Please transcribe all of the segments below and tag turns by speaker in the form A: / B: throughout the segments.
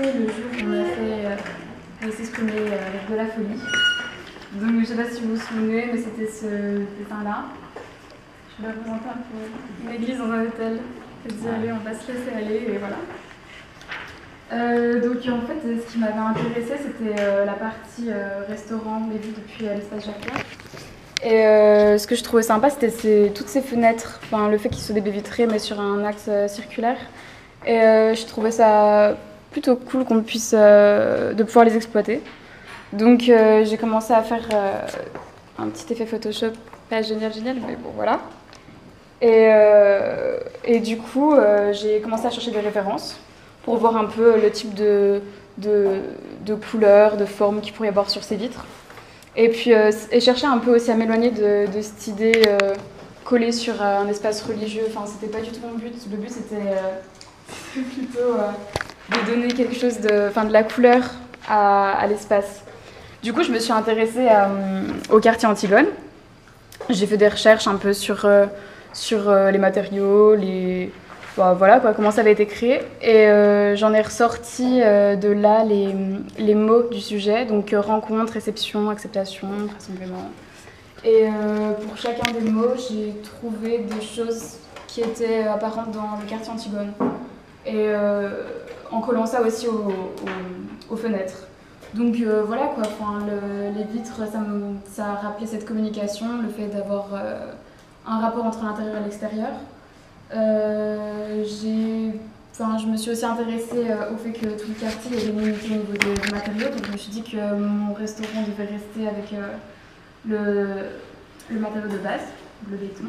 A: commencé le jour où on a fait s'exprimer avec de la folie. Donc je ne sais pas si vous vous souvenez, mais c'était ce dessin-là. Je vais représenter un peu une église dans un hôtel. Je me dis allez, on va se laisser aller et voilà. Donc en fait, ce qui m'avait intéressée, c'était la partie restaurant, les vues depuis l'espace Jacquard. Et ce que je trouvais sympa, c'était toutes ces fenêtres, enfin, le fait qu'ils soient des baies vitrées mais sur un axe circulaire. Et je trouvais ça plutôt cool qu'on puisse de pouvoir les exploiter. Donc j'ai commencé à faire un petit effet Photoshop, pas génial, mais bon voilà. Et du coup, j'ai commencé à chercher des références pour voir un peu le type de couleurs, de formes qu'il pourrait y avoir sur ces vitres. Et puis, et chercher un peu aussi à m'éloigner de cette idée collée sur un espace religieux. Enfin, c'était pas du tout mon but. Le but, c'était plutôt de donner quelque chose de la couleur à l'espace. Du coup, je me suis intéressée au quartier Antigone. J'ai fait des recherches un peu sur les matériaux, voilà quoi, comment ça avait été créé. Et j'en ai ressorti de là les mots du sujet, donc rencontre, réception, acceptation, rassemblement. Et pour chacun des mots, j'ai trouvé des choses qui étaient apparentes dans le quartier Antigone. Et en collant ça aussi aux fenêtres. Donc voilà quoi, les vitres, ça a rappelé cette communication, le fait d'avoir un rapport entre l'intérieur et l'extérieur. Je me suis aussi intéressée au fait que tout le quartier est limité au niveau des matériaux, donc je me suis dit que mon restaurant devait rester avec le matériau de base, le béton.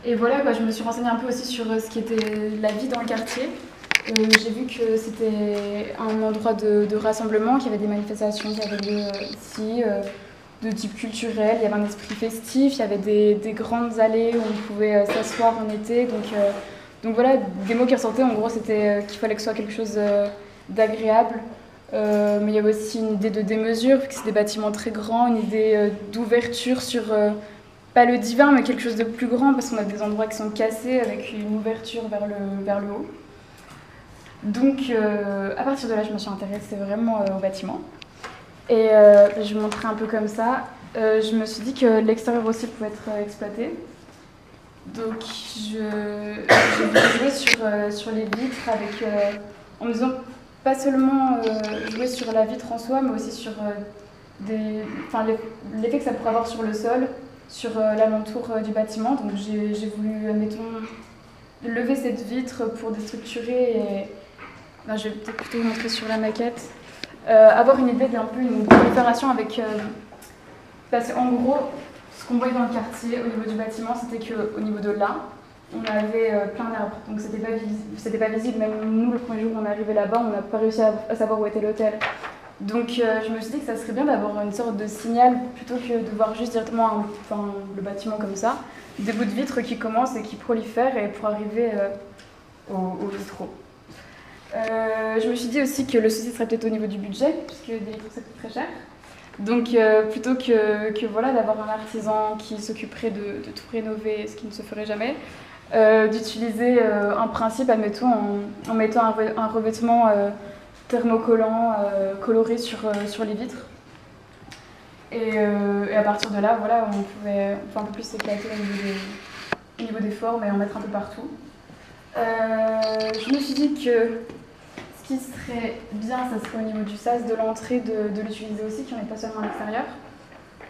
A: Et voilà quoi, je me suis renseignée un peu aussi sur ce qui était la vie dans le quartier. J'ai vu que c'était un endroit de rassemblement, qu'il y avait des manifestations qui avaient lieu ici, de type culturel, il y avait un esprit festif, il y avait des grandes allées où on pouvait s'asseoir en été. Donc voilà, des mots qui ressortaient, en gros, c'était qu'il fallait que ce soit quelque chose d'agréable. Mais il y avait aussi une idée de démesure, vu que c'est des bâtiments très grands, une idée d'ouverture sur, pas le divin, mais quelque chose de plus grand, parce qu'on a des endroits qui sont cassés avec une ouverture vers le haut. Donc à partir de là, je me suis intéressée vraiment au bâtiment. Et je vais montrer un peu comme ça. Je me suis dit que l'extérieur aussi pouvait être exploité. Donc j'ai voulu jouer sur les vitres en me disant pas seulement jouer sur la vitre en soi, mais aussi sur l'effet que ça pourrait avoir sur le sol, sur l'alentour du bâtiment. Donc j'ai voulu, admettons, lever cette vitre pour déstructurer et... je vais peut-être plutôt vous montrer sur la maquette. Avoir une idée d'un peu une prolifération avec... parce qu'en gros, ce qu'on voyait dans le quartier au niveau du bâtiment, c'était qu'au niveau de là, on avait plein d'arbres. Donc c'était pas visible. Même nous, le premier jour où on est arrivé là-bas, on n'a pas réussi à savoir où était l'hôtel. Donc je me suis dit que ça serait bien d'avoir une sorte de signal plutôt que de voir juste directement le bâtiment comme ça. Des bouts de vitres qui commencent et qui prolifèrent et pour arriver aux vitraux. Je me suis dit aussi que le souci serait peut-être au niveau du budget, puisque des vitres ça coûte très cher. Donc plutôt que voilà, d'avoir un artisan qui s'occuperait de tout rénover, ce qui ne se ferait jamais, d'utiliser un principe, admettons, en mettant un revêtement thermocollant coloré sur les vitres. Et à partir de là, voilà, on pouvait un peu plus s'éclater au niveau des formes et en mettre un peu partout. Je me suis dit que ce qui serait bien, ça serait au niveau du sas de l'entrée de l'utiliser aussi, qu'il n'y en ait pas seulement à l'extérieur.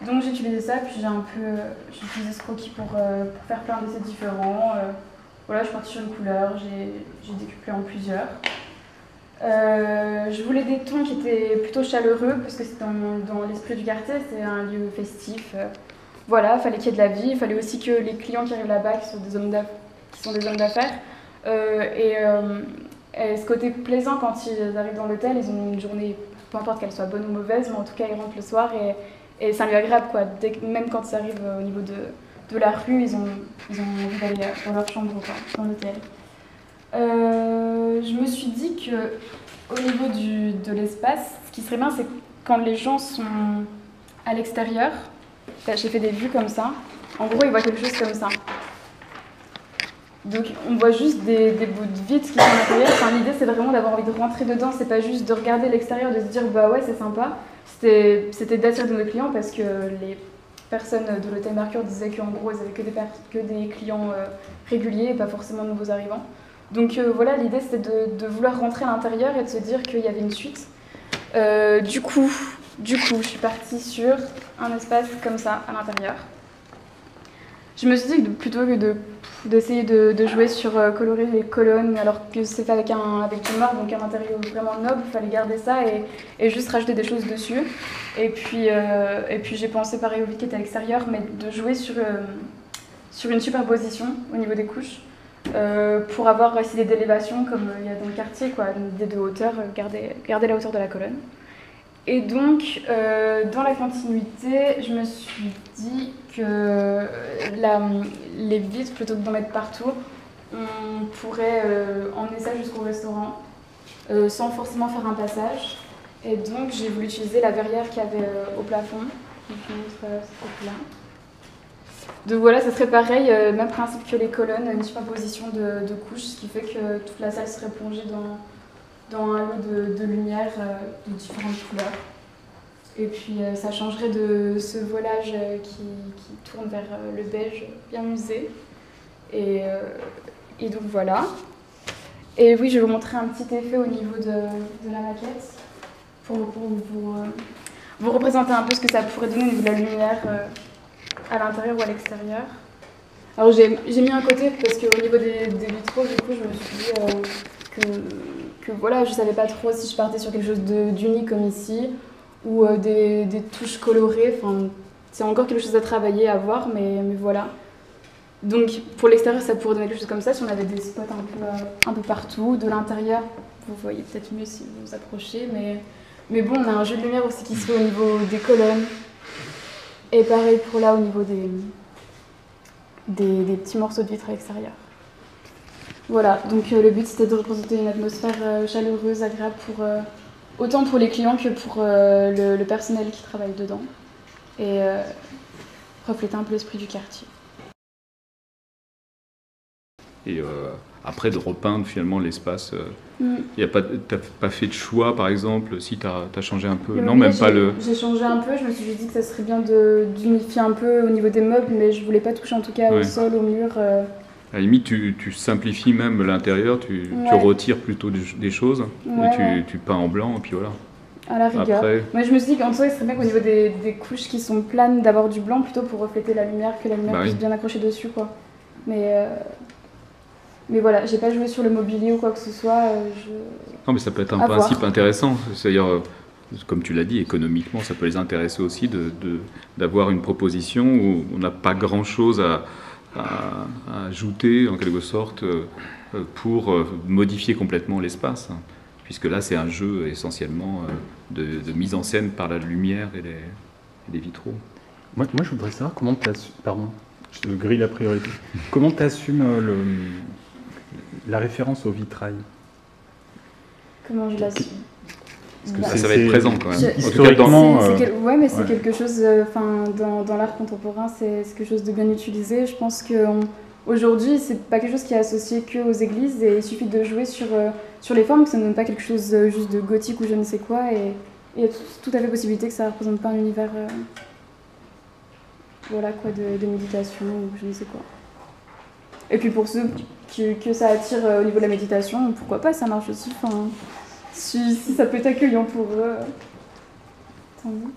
A: Donc j'ai utilisé ça, puis j'ai utilisé ce croquis pour faire plein d'essais différents. Voilà, je suis partie sur une couleur, j'ai découpé en plusieurs. Je voulais des tons qui étaient plutôt chaleureux, parce que c'est dans l'esprit du quartier, c'est un lieu festif. Voilà, il fallait qu'il y ait de la vie, il fallait aussi que les clients qui arrivent là-bas, qui sont des hommes d'affaires, et ce côté plaisant quand ils arrivent dans l'hôtel, ils ont une journée, peu importe qu'elle soit bonne ou mauvaise, mais en tout cas ils rentrent le soir et c'est un lieu agréable quoi. Même quand ils arrivent au niveau de la rue, ils ont envie d'aller dans leur chambre quoi, dans l'hôtel. Je me suis dit que au niveau de l'espace, ce qui serait bien, c'est quand les gens sont à l'extérieur. J'ai fait des vues comme ça. En gros, ils voient quelque chose comme ça. Donc on voit juste des bouts de vitres qui sont à l'intérieur. Enfin, l'idée c'est vraiment d'avoir envie de rentrer dedans, c'est pas juste de regarder l'extérieur, de se dire bah ouais c'est sympa. C'était d'attirer de nos clients parce que les personnes de l'hôtel Mercure disaient qu'en gros ils avaient que des clients réguliers et pas forcément de nouveaux arrivants. Donc voilà, l'idée c'était de vouloir rentrer à l'intérieur et de se dire qu'il y avait une suite. Du coup, je suis partie sur un espace comme ça à l'intérieur. Je me suis dit que plutôt que d'essayer de jouer sur colorer les colonnes alors que c'est fait avec du marbre, donc un matériau vraiment noble, il fallait garder ça et juste rajouter des choses dessus. Et puis j'ai pensé pareil au vitrage à l'extérieur, mais de jouer sur une superposition au niveau des couches pour avoir aussi des élévations comme il y a dans le quartier, quoi, des deux hauteurs, garder la hauteur de la colonne. Et donc, dans la continuité, je me suis dit que les vitres, plutôt que d'en mettre partout, on pourrait emmener ça jusqu'au restaurant sans forcément faire un passage. Et donc, j'ai voulu utiliser la verrière qu'il y avait au plafond. Donc, je montre cette là. Donc voilà, ça serait pareil, même principe que les colonnes, une superposition de couches, ce qui fait que toute la salle serait plongée dans un lot de lumière de différentes couleurs. Et puis ça changerait de ce volage qui tourne vers le beige bien usé. Et donc voilà. Et oui, je vais vous montrer un petit effet au niveau de la maquette pour vous représenter un peu ce que ça pourrait donner au niveau de la lumière à l'intérieur ou à l'extérieur. Alors j'ai mis un côté parce qu'au niveau des vitraux, du coup, je me suis dit que voilà, je savais pas trop si je partais sur quelque chose d'unique comme ici ou des touches colorées. Enfin, c'est encore quelque chose à travailler, à voir, mais voilà. Donc pour l'extérieur, ça pourrait donner quelque chose comme ça si on avait des spots un peu partout. De l'intérieur, vous voyez peut-être mieux si vous vous approchez, mais bon, on a un jeu de lumière aussi qui se fait au niveau des colonnes. Et pareil pour là, au niveau des petits morceaux de vitre à l'extérieur. Voilà, donc le but c'était de représenter une atmosphère chaleureuse, agréable autant pour les clients que pour le personnel qui travaille dedans. Et refléter un peu l'esprit du quartier.
B: Et après de repeindre finalement l'espace, t'as pas fait de choix par exemple, si t'as changé un peu, non même pas le...
A: J'ai changé un peu, je me suis dit que ça serait bien d'unifier un peu au niveau des meubles, mais je voulais pas toucher en tout cas au sol, au mur.
B: À la limite, tu simplifies même l'intérieur, tu retires plutôt des choses, et tu peins en blanc, et puis voilà.
A: À la rigueur. Après... Moi, je me suis dit qu'en soi, il serait bien qu'au niveau des couches qui sont planes, d'avoir du blanc plutôt pour refléter la lumière, que la lumière puisse bien accrocher dessus, quoi. Mais voilà, j'ai pas joué sur le mobilier ou quoi que ce soit.
B: Non, mais ça peut être un principe intéressant. C'est-à-dire, comme tu l'as dit, économiquement, ça peut les intéresser aussi d'avoir une proposition où on n'a pas grand-chose à ajouter, en quelque sorte, pour modifier complètement l'espace. Puisque là, c'est un jeu essentiellement de mise en scène par la lumière et les vitraux.
C: Moi, je voudrais savoir comment tu assumes... Pardon, je te grille la priorité. Comment tu assumes la référence au vitrail?
A: Comment je l'assume?
B: Parce que ça va être présent quand même.
C: Historiquement...
A: Ouais, mais c'est quelque chose... dans l'art contemporain, c'est quelque chose de bien utilisé. Je pense qu'aujourd'hui, c'est pas quelque chose qui est associé qu'aux églises. Et il suffit de jouer sur les formes, que ça ne donne pas quelque chose juste de gothique ou je ne sais quoi. Et il y a tout à fait possibilité que ça ne représente pas un univers... voilà quoi, de méditation ou je ne sais quoi. Et puis pour ceux que ça attire au niveau de la méditation, pourquoi pas, ça marche aussi. Enfin, si ça peut être accueillant pour eux, tant mieux.